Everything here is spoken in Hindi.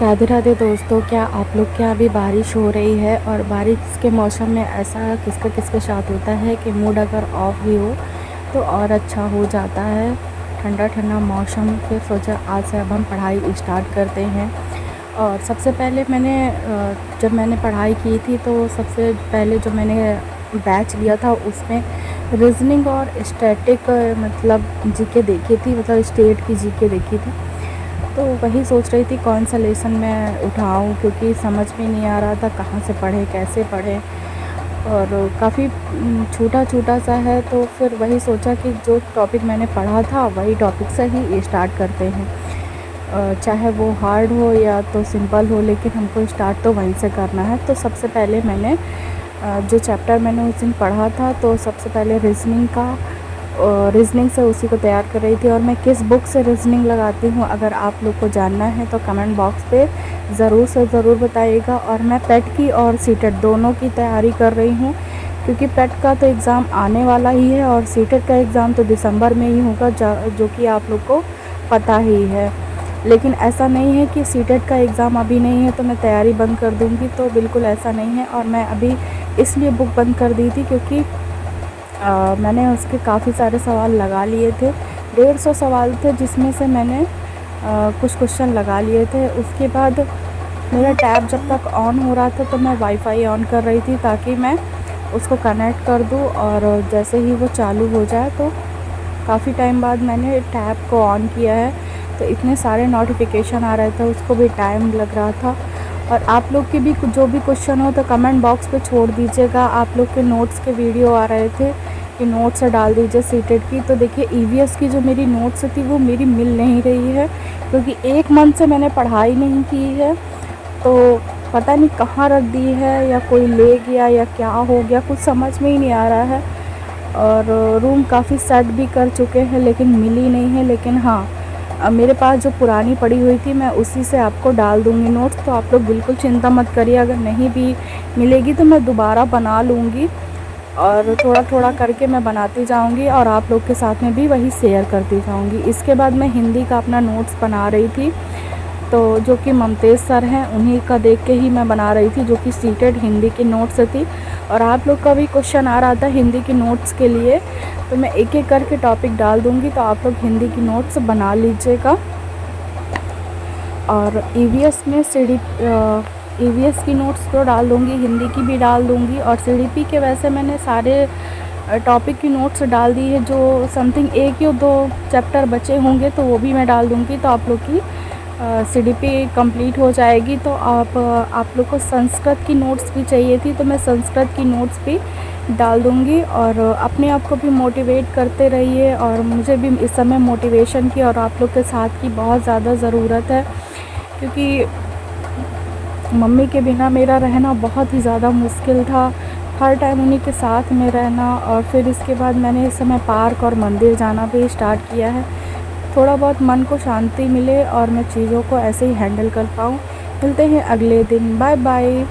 राधे राधे दोस्तों, क्या आप लोग के यहाँ भी बारिश हो रही है? और बारिश के मौसम में ऐसा किसके साथ होता है कि मूड अगर ऑफ भी हो तो और अच्छा हो जाता है। ठंडा ठंडा मौसम, फिर सोचा आज से अब हम पढ़ाई स्टार्ट करते हैं। और सबसे पहले जब मैंने पढ़ाई की थी तो सबसे पहले जो मैंने बैच लिया था उसमें रीज़निंग और स्टैटिक मतलब जीके देखी थी, मतलब स्टेट की जीके देखी थी। तो वही सोच रही थी कौन सा लेसन मैं उठाऊं, क्योंकि समझ में नहीं आ रहा था कहाँ से पढ़ें कैसे पढ़ें। और काफ़ी छोटा सा है, तो फिर वही सोचा कि जो टॉपिक मैंने पढ़ा था वही टॉपिक से ही स्टार्ट करते हैं। चाहे वो हार्ड हो या तो सिंपल हो, लेकिन हमको स्टार्ट तो वहीं से करना है। तो सबसे पहले मैंने जो चैप्टर मैंने उस दिन पढ़ा था, तो सबसे पहले रीज़निंग से उसी को तैयार कर रही थी। और मैं किस बुक से रीज़निंग लगाती हूँ, अगर आप लोग को जानना है तो कमेंट बॉक्स पे ज़रूर से ज़रूर बताइएगा। और मैं पेट की और सीटेट दोनों की तैयारी कर रही हूँ, क्योंकि पेट का तो एग्ज़ाम आने वाला ही है और सीटेट का एग्ज़ाम तो दिसंबर में ही होगा, जो कि आप लोग को पता ही है। लेकिन ऐसा नहीं है कि सीटेट का एग्ज़ाम अभी नहीं है तो मैं तैयारी बंद कर दूँगी, तो बिल्कुल ऐसा नहीं है। और मैं अभी इसलिए बुक बंद कर दी थी क्योंकि मैंने उसके काफ़ी सारे सवाल लगा लिए थे। 150 सवाल थे, जिसमें से मैंने कुछ क्वेश्चन लगा लिए थे। उसके बाद मेरा टैब जब तक ऑन हो रहा था तो मैं वाईफाई ऑन कर रही थी, ताकि मैं उसको कनेक्ट कर दूँ। और जैसे ही वो चालू हो जाए, तो काफ़ी टाइम बाद मैंने टैब को ऑन किया है, तो इतने सारे नोटिफिकेशन आ रहे थे, उसको भी टाइम लग रहा था। और आप लोग के भी जो भी क्वेश्चन हो तो कमेंट बॉक्स पे छोड़ दीजिएगा। आप लोग के नोट्स के वीडियो आ रहे थे कि नोट्स डाल दीजिए सीटेट की। तो देखिए, ईवीएस की जो मेरी नोट्स थी वो मेरी मिल नहीं रही है, क्योंकि 1 मंथ से मैंने पढ़ाई नहीं की है। तो पता नहीं कहाँ रख दी है, या कोई ले गया या क्या हो गया, कुछ समझ में ही नहीं आ रहा है। और रूम काफ़ी सेट भी कर चुके हैं, लेकिन मिली नहीं है। लेकिन हाँ, मेरे पास जो पुरानी पड़ी हुई थी मैं उसी से आपको डाल दूँगी नोट्स, तो आप लोग बिल्कुल चिंता मत करिए। अगर नहीं भी मिलेगी तो मैं दोबारा बना लूँगी, और थोड़ा थोड़ा करके मैं बनाती जाऊँगी और आप लोग के साथ में भी वही शेयर करती जाऊँगी। इसके बाद मैं हिंदी का अपना नोट्स बना रही थी, तो जो कि ममतेज़ सर हैं उन्हीं का देख के ही मैं बना रही थी, जो कि सीटेट हिंदी की नोट्स थी। और आप लोग का भी क्वेश्चन आ रहा था हिंदी की नोट्स के लिए, तो मैं एक एक करके टॉपिक डाल दूँगी, तो आप लोग हिंदी की नोट्स बना लीजिएगा। और ईवीएस की नोट्स तो डाल दूँगी, हिंदी की भी डाल दूँगी। और सीडीपी के वैसे मैंने सारे टॉपिक की नोट्स डाल दी है, जो समथिंग 1 या 2 चैप्टर बचे होंगे तो वो भी मैं डाल दूँगी, तो आप लोग की सीडीपी कंप्लीट हो जाएगी। तो आप लोग को संस्कृत की नोट्स भी चाहिए थी, तो मैं संस्कृत की नोट्स भी डाल दूँगी। और अपने आप को भी मोटिवेट करते रहिए, और मुझे भी इस समय मोटिवेशन की और आप लोग के साथ की बहुत ज़्यादा ज़रूरत है, क्योंकि मम्मी के बिना मेरा रहना बहुत ही ज़्यादा मुश्किल था। हर टाइम उन्हीं के साथ में रहना। और फिर इसके बाद मैंने इस समय पार्क और मंदिर जाना भी स्टार्ट किया है, थोड़ा बहुत मन को शांति मिले और मैं चीज़ों को ऐसे ही हैंडल कर पाऊँ। मिलते हैं अगले दिन, बाय बाय।